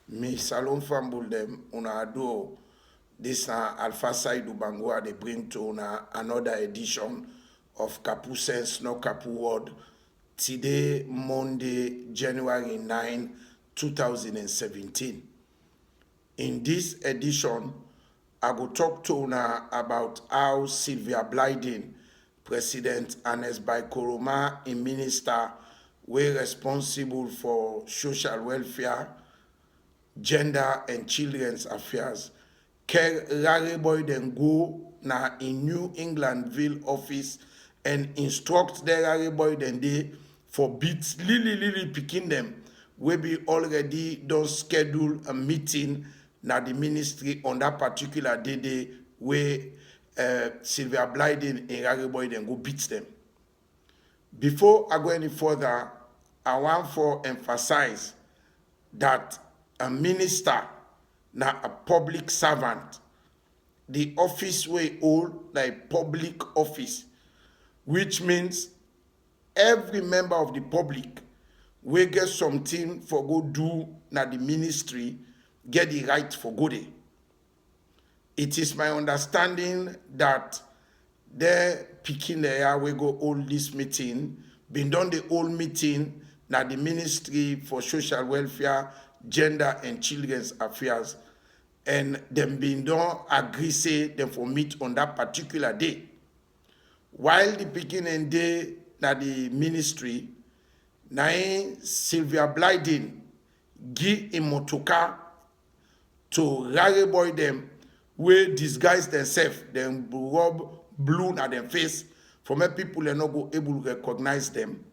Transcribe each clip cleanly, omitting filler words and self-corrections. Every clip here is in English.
Mi salon fambul dem una ado this Alpha Side Ubangwa they bring to una another edition of Kapu Sense No Kapu Word today Monday January 9 2017. In this edition I go talk to una about how Sylvia Blyden, President Anes by Koroma, a minister were responsible for social welfare, gender and children's affairs. Ker rare boy then go na in New Englandville office and instruct the rare boy then they for beats lily picking them. We be already don't schedule a meeting na the ministry on that particular day where Sylvia Blyden and rare boy then go beat them. Before I go any further, I want to emphasize that a minister na a public servant. The office we hold like public office, which means every member of the public will get something for go do na the ministry, get the right for go there. It is my understanding that the picking the area we go hold this meeting, been done the whole meeting na the Ministry for Social Welfare, Gender and Children's Affairs, and them been done agree say them for meet on that particular day. While the beginning day na the ministry, na Sylvia Blyden give a motoka to rare boy them we disguise themselves, them rub blue na them face for many people are not go able to recognize them.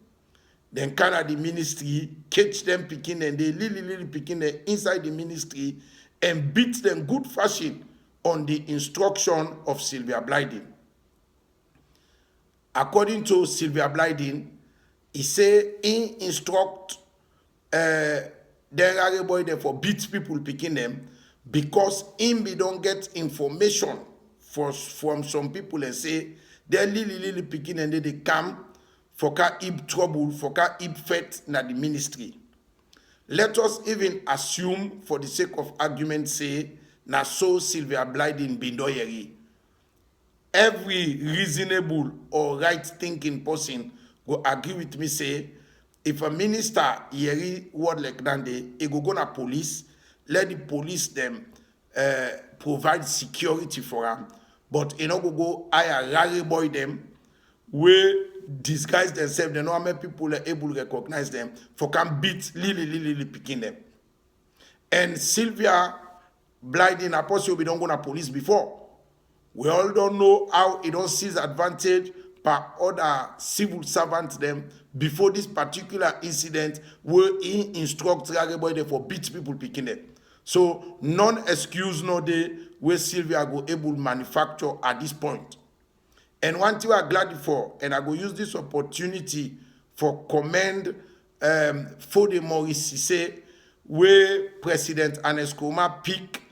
Then kind of the ministry catch them picking and they lily picking them inside the ministry and beat them good fashion on the instruction of Sylvia Blyden. According to Sylvia Blyden, he say he instruct the rare boy there for beat people picking them because him be don't get information from some people and say they're lily picking and they come for ka ib trouble, for ka ib fet na the ministry. Let us even assume, for the sake of argument, say na so Sylvia Blyden bindoyeri. Every reasonable or right-thinking person go agree with me say, if a minister yeri word like that, he go na police, let the police them provide security for them, but he no go hire rare boy them where disguise themselves, they know how many people are able to recognize them for can beat lily picking them. And Sylvia Blyden apostle we don't go to police before. We all don't know how it don't seize advantage by other civil servants them before this particular incident where he instructs everybody for beat people picking them. So non-excuse no day where Sylvia go able to manufacture at this point. And one thing I'm glad for, and I go use this opportunity for commend Fode Maurice Sise, where President Anes Koma pick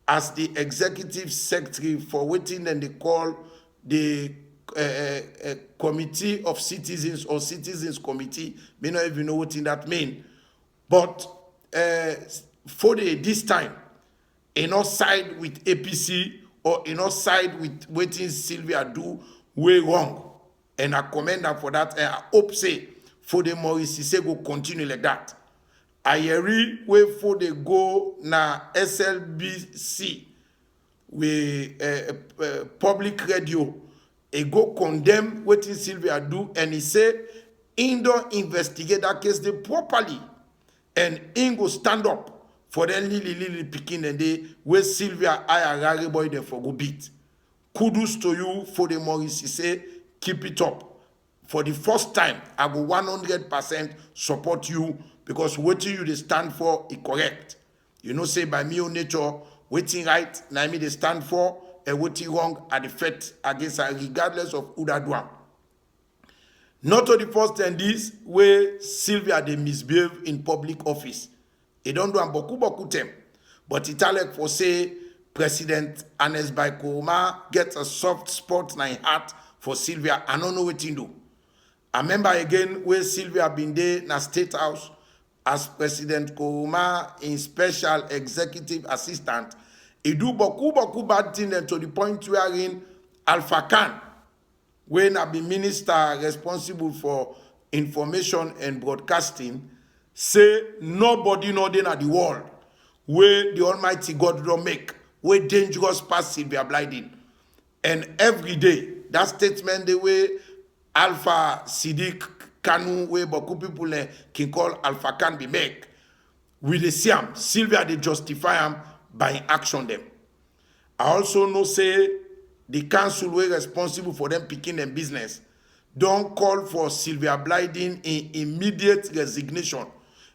as the executive secretary for waiting and they call the committee of citizens or citizens committee. May not even know what that mean. But Fode this time, not side with APC or not side with waiting Sylvia do way wrong. And I commend her for that. And I hope say Fode Maurice Sise go continue like that. I hear where Fode go na SLBC with public radio. He go condemn what Sylvia do and he say he don't investigate that case they properly. And he go stand up for them lily picking and they where Sylvia I rare boy there for go beat. Kudos to you for the Maurice Sise, keep it up. For the first time, I will 100% support you because what you stand for is correct. You know, say by me own nature, waiting right, now me they stand for, and waiting wrong at the fate against her, regardless of who that one. Not to the first time this, where Sylvia they misbehave in public office. They don't do a boku them. But Italian for say, President Anes by Koroma gets a soft spot in his heart for Sylvia. I don't know what to do. I remember again where Sylvia been there in a state house as President Koroma in special executive assistant, he do beaucoup bad things to the point wherein Alpha Khan, when I be minister responsible for information and broadcasting, say nobody know in the world where the Almighty God don't make, where dangerous past Sylvia Blyden. And every day, that statement the way Alpha Siddiq Kanu, where beaucoup people can call Alpha Khan be make, we dey see him, Sylvia they justify him by action them. I also know say the council were responsible for them picking them business. Don't call for Sylvia Blyden in immediate resignation.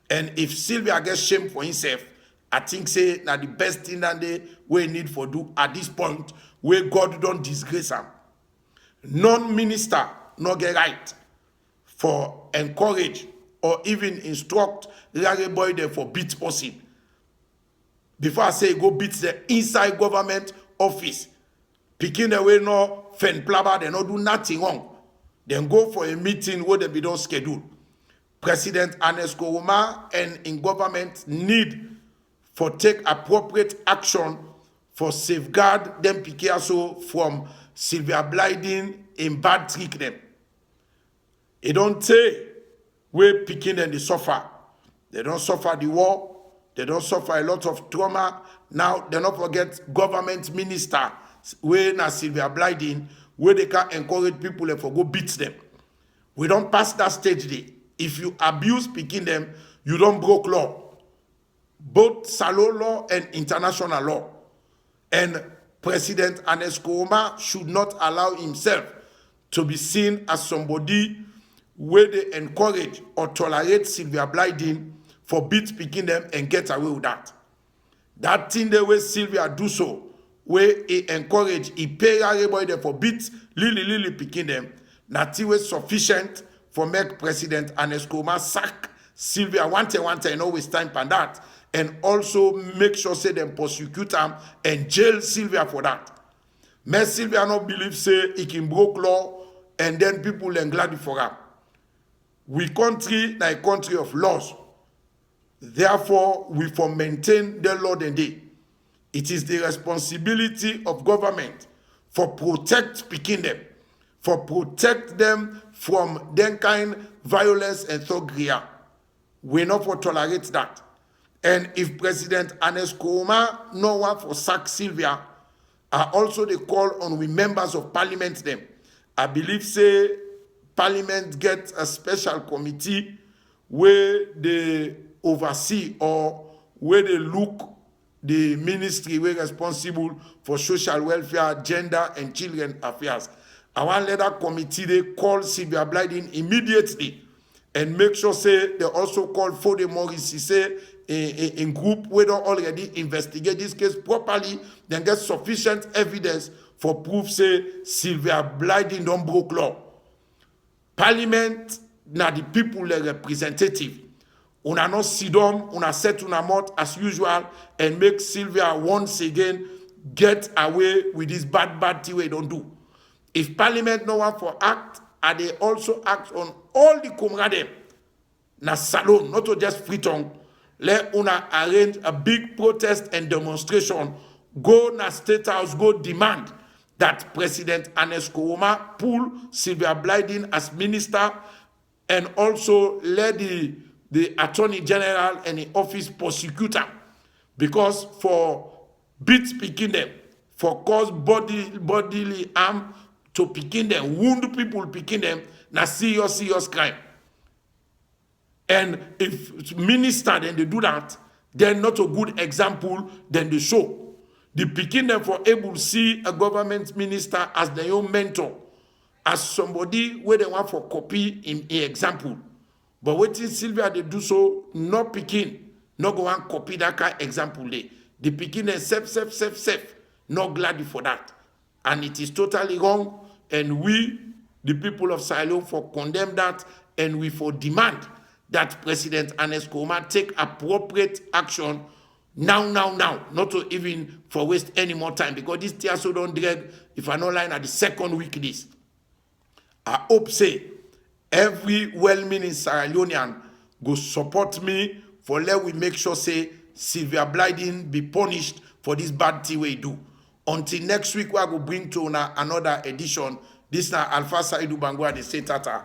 And if Sylvia gets shame for himself, I think say that the best thing that they will need for do at this point where God don't disgrace him. Non-minister not get right for encourage or even instruct Larry Boy there for beat person. Before I say go beat the inside government office, picking away no fen plaba, they not do nothing wrong. Then go for a meeting where they be don't schedule. President Ernest Koroma and in government need for take appropriate action for safeguard them Picasso from Sylvia Blyden in bad trick them. It don't say where picking them they suffer. They don't suffer the war. They don't suffer a lot of trauma. Now they don't forget government minister where na Sylvia Blyden where they can encourage people for go beat them. We don't pass that stage there. If you abuse picking them, you don't broke law. Both Salo law and international law. And President Ernest Koroma should not allow himself to be seen as somebody where they encourage or tolerate Sylvia Blyden for beat picking them and get away with that. That thing the way Sylvia do so, where he encourage, he pay everybody for beat, lily picking them, that it was sufficient for make President Ernest Koroma sack Sylvia one time, no waste time on that, and also make sure say them prosecute them and jail Sylvia for that. May Sylvia not believe say he can broke law and then people are glad for her. We country na a country of laws. Therefore, we for maintain the law and day. It is the responsibility of government for protect picking them, for protect them from that kind violence and thuggery. We not for tolerate that. And if President Ernest Koroma no one for sack Sylvia, are also they call on we members of parliament them. I believe say parliament get a special committee where they oversee or where they look the ministry where responsible for social welfare, gender and children affairs. I want let that committee they call Sylvia Blyden immediately and make sure say they also call for the Morrissey say in group where they already investigate this case properly, then get sufficient evidence for proof say Sylvia Blyden don't broke law. Parliament na the people the representative. Una not sit down, una set una mouth as usual and make Sylvia once again get away with this bad thing we don't do. If Parliament no one for act, and they also act on all the comrades na salon, not to just free tongue. Let una arrange a big protest and demonstration. Go na State House, go demand that President Ernest Koroma pull Sylvia Blyden as minister and also let the Attorney General and the office prosecutor, because for beat picking them, for cause bodily harm to picking them, wound people picking them, na serious crime. And if minister then they do that, then not a good example, then they show. The picking them for able to see a government minister as their own mentor, as somebody where they want for copy in example. But waiting Sylvia they do so, not picking, not go and copy that kind of example there. The picking them safe, not glad for that. And it is totally wrong. And we, the people of Silo, for condemn that, and we for demand that President Ernest Koroma take appropriate action now, not to even for waste any more time, because this TSO don't drag, if I not line at the second week this. I hope say, every well-meaning Sierra Leonean go support me for let we make sure say Sylvia Blyden be punished for this bad thing we do. Until next week, we will bring to another edition. This is Alpha Saidu Bangwa, the State Tata.